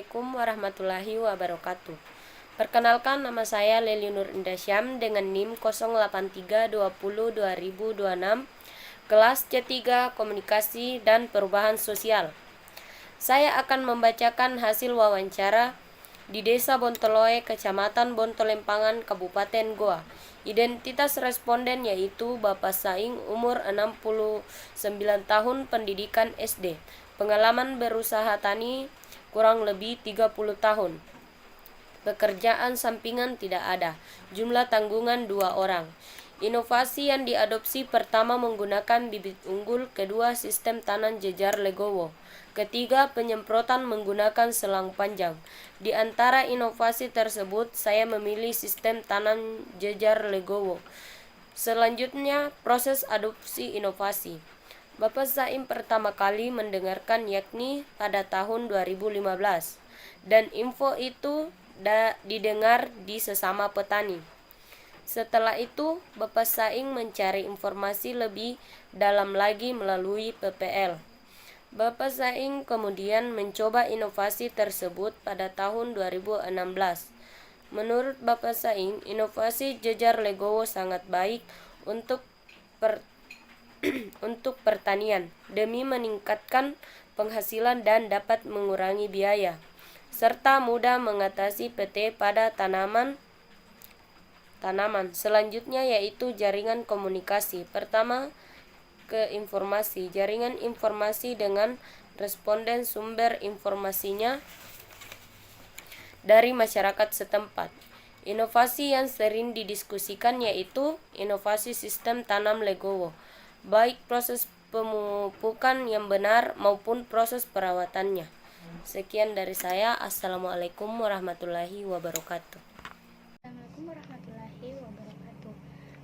Assalamualaikum warahmatullahi wabarakatuh. Perkenalkan, nama saya Leli Nur Indasyam dengan NIM 083202026, kelas C3 Komunikasi dan Perubahan Sosial. Saya akan membacakan hasil wawancara di Desa Bontoloe, Kecamatan Bontolempangan, Kabupaten Goa. Identitas responden yaitu Bapak Saing, umur 69 tahun, pendidikan SD. Pengalaman berusaha tani kurang lebih 30 tahun. Pekerjaan sampingan tidak ada. Jumlah tanggungan 2 orang. Inovasi yang diadopsi: pertama, menggunakan bibit unggul; kedua, sistem tanam jejar legowo; ketiga, penyemprotan menggunakan selang panjang. Di antara inovasi tersebut, saya memilih sistem tanam jejar legowo. Selanjutnya, proses adopsi inovasi. Bapak Saim pertama kali mendengarkan yakni pada tahun 2015, dan info itu didengar di sesama petani. Setelah itu, Bapak Saing mencari informasi lebih dalam lagi melalui PPL. Bapak Saing kemudian mencoba inovasi tersebut pada tahun 2016. Menurut Bapak Saing, inovasi jejar legowo sangat baik untuk pertanian demi meningkatkan penghasilan dan dapat mengurangi biaya, serta mudah mengatasi PT pada tanaman. Selanjutnya yaitu jaringan komunikasi. Pertama, ke informasi. Jaringan informasi dengan responden, sumber informasinya dari masyarakat setempat. Inovasi yang sering didiskusikan yaitu inovasi sistem tanam legowo, baik proses pemupukan yang benar maupun proses perawatannya. Sekian dari saya. Assalamualaikum warahmatullahi wabarakatuh. Assalamualaikum warahmatullahi wabarakatuh.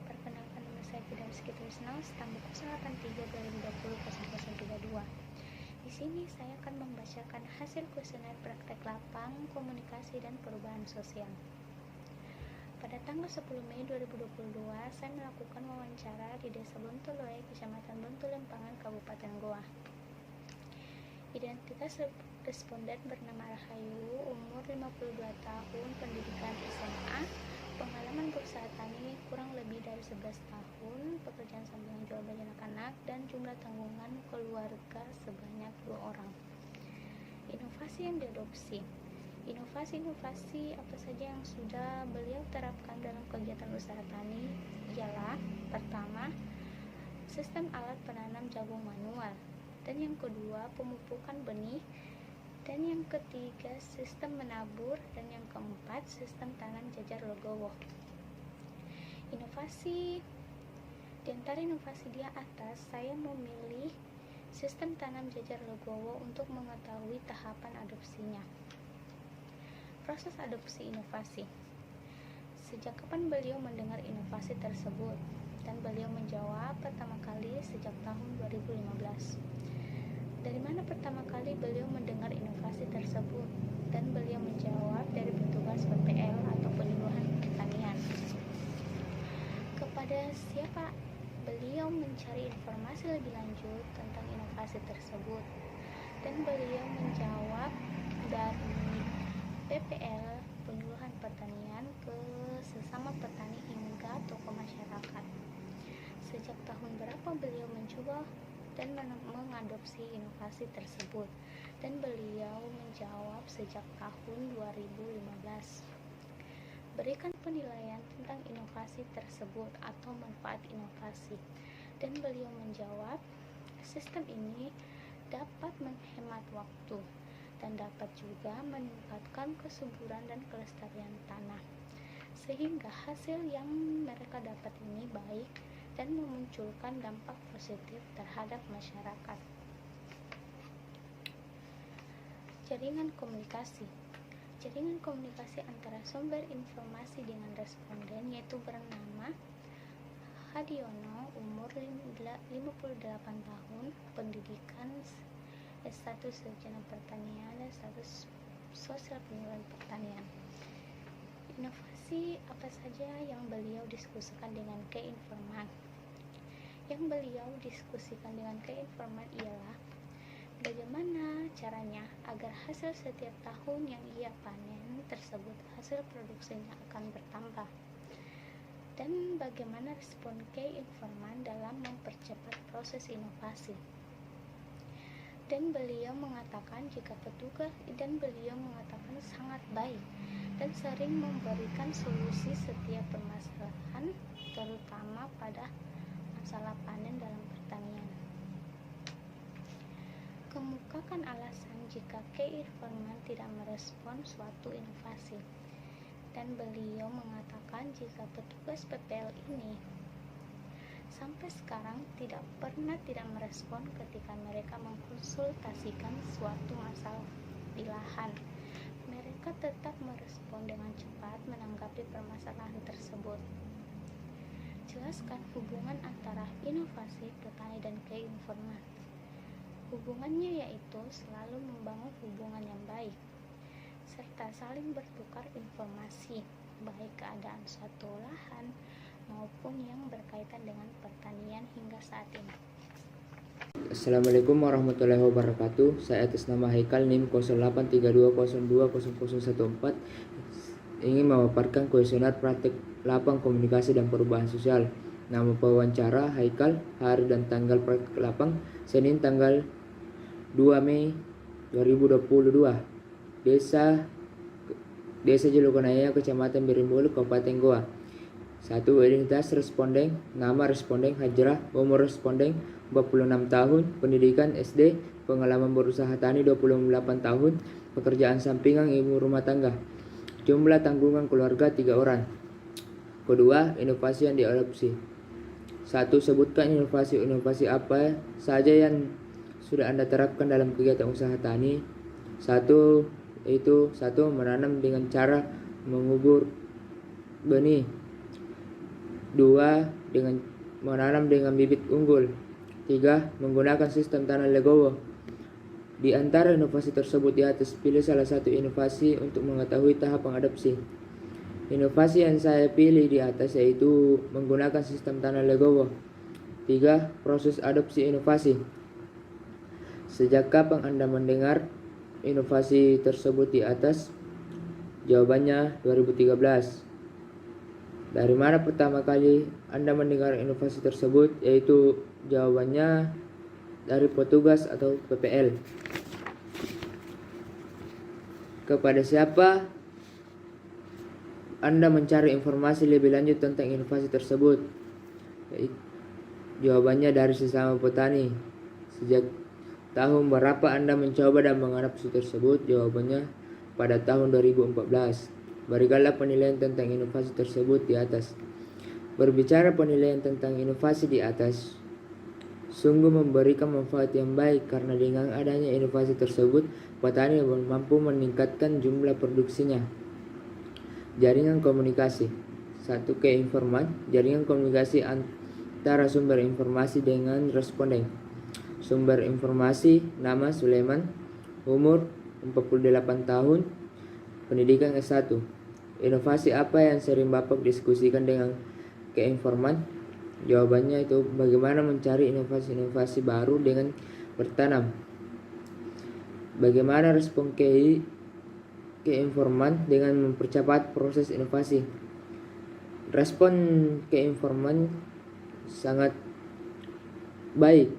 Perkenalkan, nama saya Firdausi Trisno, stambuk 083-2020-0032. Di sini saya akan membacakan hasil kuesioner praktek lapang komunikasi dan perubahan sosial. Pada tanggal 10 Mei 2022, saya melakukan wawancara di Desa Bontoloe, Kecamatan Bontolempangan, Kabupaten Goa. Identitas responden bernama Rahayu, umur 52 tahun, pendidikan SMA, pengalaman berusaha tani kurang lebih dari 11 tahun, pekerjaan sampingan jual beli anak-anak, dan jumlah tanggungan keluarga sebanyak 2 orang. Inovasi yang diadopsi. Inovasi apa saja yang sudah beliau terapkan dalam kegiatan usaha tani ialah: pertama, sistem alat penanam jagung manual, dan yang kedua, pemupukan benih, dan yang ketiga, sistem menabur, dan yang keempat, sistem tanam jejar legowo. Inovasi di antara inovasi di atas, saya memilih sistem tanam jejar legowo untuk mengetahui tahapan adopsinya. Proses adopsi inovasi. Sejak kapan beliau mendengar inovasi tersebut? Dan beliau menjawab, pertama kali sejak tahun 2015. Dari mana pertama kali beliau mendengar inovasi tersebut? Dan beliau menjawab, dari petugas PPL atau penyuluhan pertanian. Kepada siapa beliau mencari informasi lebih lanjut tentang inovasi tersebut? Dan beliau menjawab, dari PPL, penyuluhan pertanian, ke sesama petani hingga tokoh masyarakat. Sejak tahun berapa beliau mencoba dan mengadopsi inovasi tersebut? Dan beliau menjawab, sejak tahun 2015. Berikan penilaian tentang inovasi tersebut atau manfaat inovasi. Dan beliau menjawab, sistem ini dapat menghemat waktu dan dapat juga meningkatkan kesuburan dan kelestarian tanah, sehingga hasil yang mereka dapat ini baik dan memunculkan dampak positif terhadap masyarakat. Jaringan komunikasi. Jaringan komunikasi antara sumber informasi dengan responden yaitu bernama Hadiono, umur 58 tahun, pendidikan S1 Sarjana Pertanian dan status sosial penyuluhan pertanian. Inovasi apa saja yang beliau diskusikan dengan keinforman? Yang beliau diskusikan dengan keinforman ialah Bagaimana caranya agar hasil setiap tahun yang ia panen tersebut hasil produksinya akan bertambah? Dan bagaimana respon key informan dalam mempercepat proses inovasi? Dan beliau mengatakan sangat baik dan sering memberikan solusi setiap permasalahan, terutama pada masalah panen dalam pertanian. Kemukakan alasan jika key informan tidak merespon suatu inovasi. Dan beliau mengatakan jika petugas PPL ini sampai sekarang tidak pernah tidak merespon ketika mereka mengkonsultasikan suatu masalah di lahan. Mereka tetap merespon dengan cepat menanggapi permasalahan tersebut. Jelaskan hubungan antara inovasi, petani, dan key informan. Hubungannya yaitu selalu membangun hubungan yang baik, serta saling bertukar informasi, baik keadaan suatu lahan maupun yang berkaitan dengan pertanian hingga saat ini. Assalamualaikum warahmatullahi wabarakatuh. Saya atas nama Haikal NIM 0832020014 ingin memaparkan kuesioner praktek lapang komunikasi dan perubahan sosial. Nama pewawancara Haikal, hari dan tanggal praktek lapang Senin tanggal 2 Mei 2022. Desa Jelukanaya, Kecamatan Berimbulu, Kabupaten Goa. 1. Identitas responden. Nama responden Hajrah. Umur responden 46 tahun. Pendidikan SD. Pengalaman berusaha tani 28 tahun. Pekerjaan sampingan ibu rumah tangga. Jumlah tanggungan keluarga 3 orang. Kedua, inovasi yang diadopsi. 1. Sebutkan inovasi apa saja yang sudah Anda terapkan dalam kegiatan usaha tani. 1. Menanam dengan cara mengubur benih. 2. Menanam dengan bibit unggul. 3. Menggunakan sistem tanam legowo. Di antara inovasi tersebut di atas, pilih salah satu inovasi untuk mengetahui tahap pengadopsi. Inovasi yang saya pilih di atas yaitu menggunakan sistem tanam legowo. 3. Proses adopsi inovasi. Sejak kapan Anda mendengar inovasi tersebut di atas? Jawabannya 2013. Dari mana pertama kali Anda mendengar inovasi tersebut? Yaitu jawabannya dari petugas atau PPL. Kepada siapa Anda mencari informasi lebih lanjut tentang inovasi tersebut? Jawabannya dari sesama petani. Sejak tahun berapa Anda mencoba dan mengadopsi tersebut? Jawabannya pada tahun 2014. Berikanlah penilaian tentang inovasi tersebut di atas. Berbicara penilaian tentang inovasi di atas, sungguh memberikan manfaat yang baik karena dengan adanya inovasi tersebut, petani mampu meningkatkan jumlah produksinya. Jaringan komunikasi. 1. Keinforman. Jaringan komunikasi antara sumber informasi dengan responden. Sumber informasi, nama Sulaiman, umur 48 tahun, pendidikan S1. Inovasi apa yang sering Bapak diskusikan dengan keinforman? Jawabannya itu bagaimana mencari inovasi-inovasi baru dengan bertanam. Bagaimana respon keinforman dengan mempercepat proses inovasi. Respon keinforman sangat baik